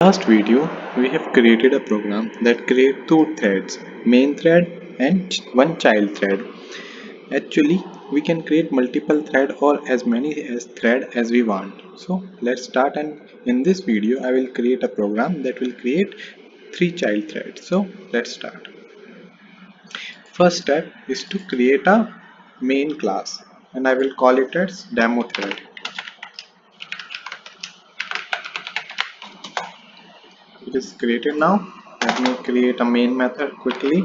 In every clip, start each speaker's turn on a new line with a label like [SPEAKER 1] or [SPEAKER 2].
[SPEAKER 1] Last video, we have created a program that creates two threads, main thread and one child thread. Actually, we can create multiple thread or as many as thread as we want. So let's start, and in this video I will create a program that will create three child threads. So let's start. First step is to create a main class, and I will call it as demo thread. It is created now. Let me create a main method quickly.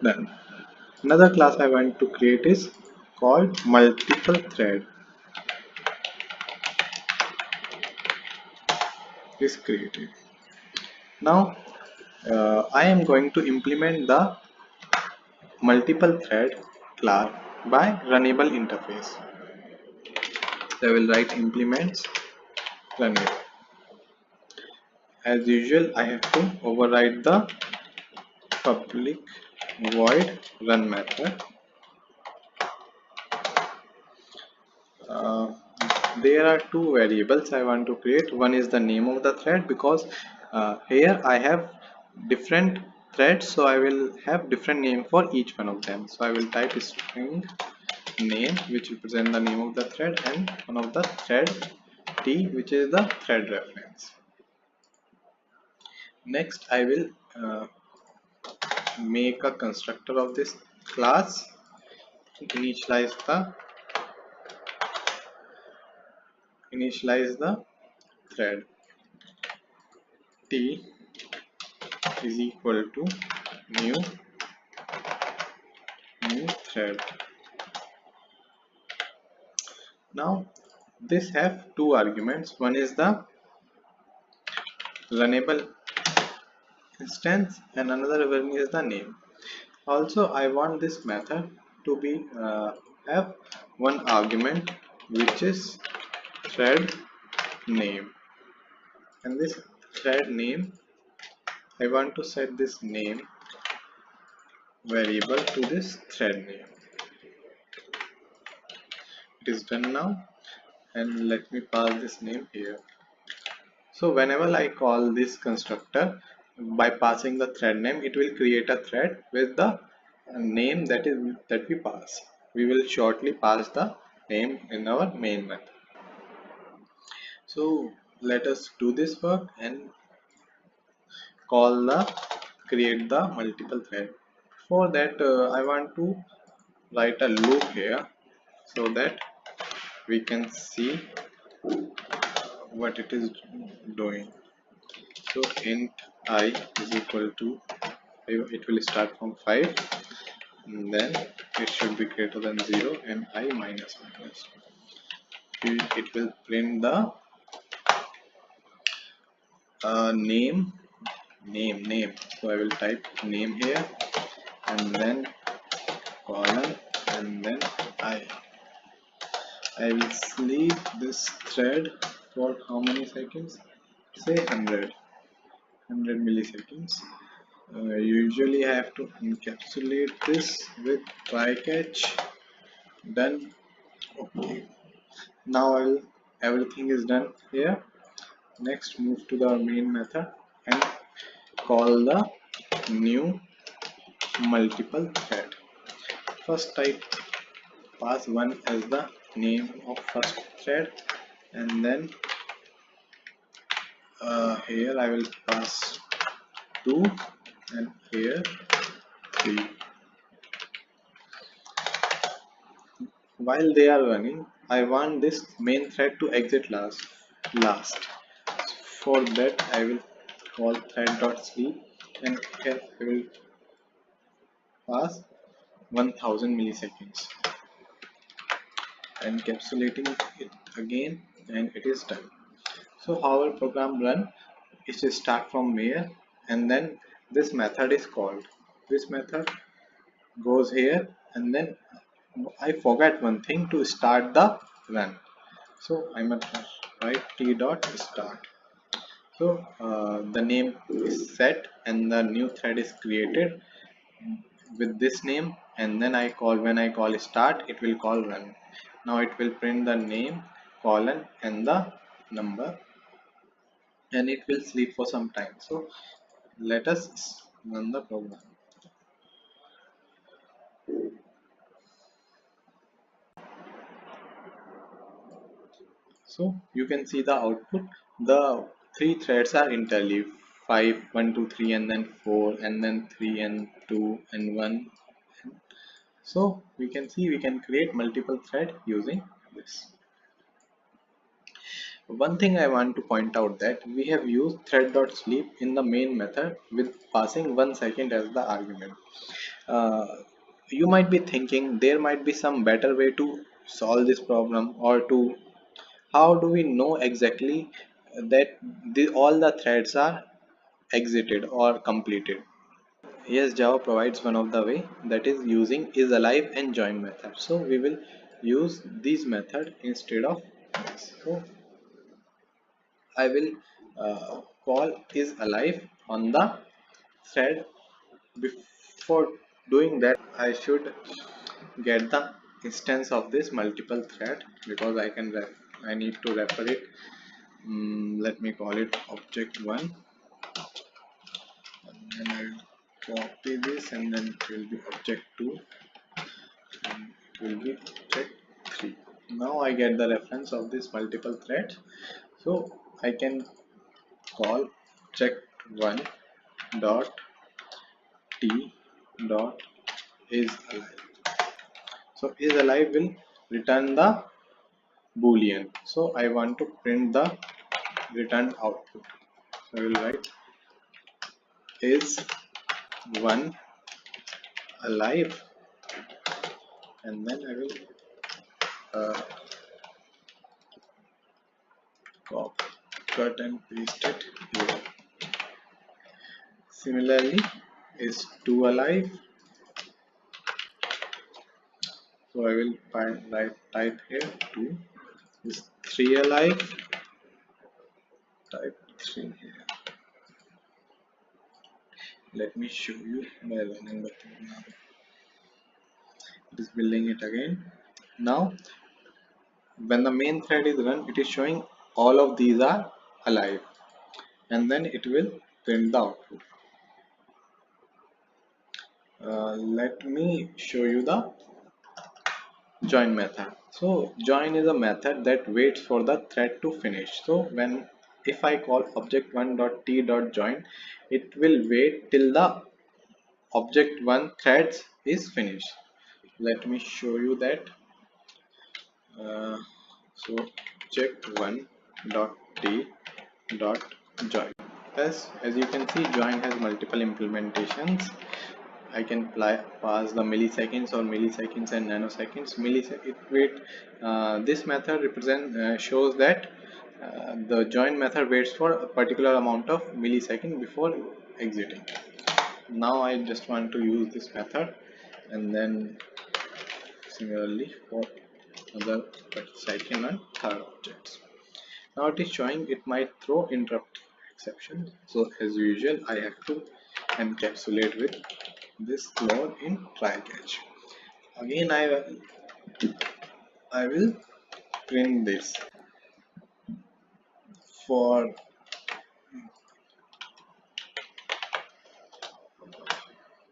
[SPEAKER 1] Done. Another class I want to create is called multiple thread. Is created. Now I am going to implement the multiple thread class by runnable interface. I will write implements runnable. As usual, I have to override the public void run method. Uh, there are two variables I want to create. One is the name of the thread, because here I have different threads, so I will have different name for each one of them. So I will type string name, which represent the name of the thread, and one of the thread t, which is the thread reference. Next I will make a constructor of this class, initialize the thread t is equal to new thread. Now this have two arguments. One is the runnable instance and another one is the name. Also, I want this method to be have one argument, which is thread name, and this thread name I want to set this name variable to this thread name. It is done now, and let me pass this name here. So whenever I call this constructor by passing the thread name, it will create a thread with the name that we pass. We will shortly pass the name in our main method. So let us do this work and create the multiple thread. For that I want to write a loop here so that we can see what it is doing. So int I is equal to, it will start from 5, and then it should be greater than 0, and I minus. It will print the name. So I will type name here, and then colon, and then I will sleep this thread for how many seconds? Say 100 milliseconds. Usually I have to encapsulate this with try catch. Done. Okay. Now everything is done here. Next, move to the main method and call the new multiple thread. First I pass 1 as the name of first thread, and then here I will pass 2, and here 3. While they are running, I want this main thread to exit last. For that I will call thread.sleep, and here I will pass 1000 milliseconds, encapsulating it again, and it is done. So how our program run is to start from here, and then this method is called. This method goes here, and then I forgot one thing to start the run. So I must write t dot start. So the name is set and the new thread is created with this name, and then when I call start, it will call run. Now it will print the name, colon, and the number. and it will sleep for some time. So let us run the program. So you can see the output. The three threads are interleaved: 5, 1, 2, 3, and then 4, and then 3 and 2 and 1. So we can see we can create multiple thread using this. One thing I want to point out that we have used thread.sleep in the main method with passing 1 second as the argument. Uh, you might be thinking there might be some better way to solve this problem, or to how do we know exactly that all the threads are exited or completed? Yes, Java provides one of the way, that is using isAlive and join method. So we will use this method instead of this. So I will call isAlive on the thread. Before doing that, I should get the instance of this multiple thread, because I need to refer it. Let me call it object 1, and I will copy this, and then it will be object 2, and it will be object 3. Now I get the reference of this multiple thread, so I can call object 1 dot t dot is alive. So is alive will return the boolean. So I want to print the returned output. So I will write is 1 alive, and then I will uh, copy, cut and paste it here. Similarly, is 2 alive. So I will type here 2. Is 3 alive. Type 3 here. Let me show you by running the program. It is building it again. Now when the main thread is run, it is showing all of these are alive, and then it will print the output. Let me show you the join method. So join is a method that waits for the thread to finish. So when if I call object1.t.join, it will wait till the object1 threads is finished. Let me show you that. So object1.t.join. As you can see, join has multiple implementations. I can pass the milliseconds or milliseconds and nanoseconds. This method shows that the join method waits for a particular amount of millisecond before exiting. Now I just want to use this method, and then similarly for other second and third objects. Now it is showing it might throw interrupt exception. So as usual, I have to encapsulate with this mode in try catch. Again I will print this for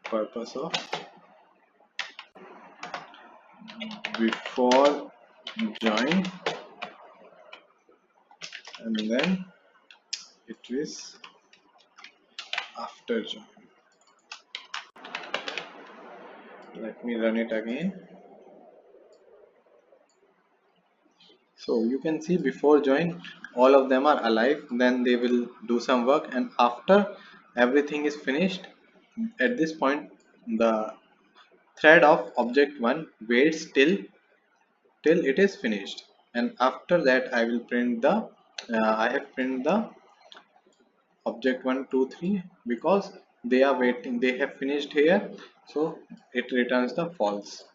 [SPEAKER 1] purpose of before join, and then it is after join. Let me run it again. So you can see before join all of them are alive, then they will do some work, and after everything is finished, at this point the thread of object 1 waits till it is finished, and after that I will print the I have print the object 1 2 3, because they are waiting, they have finished here, so it returns the false.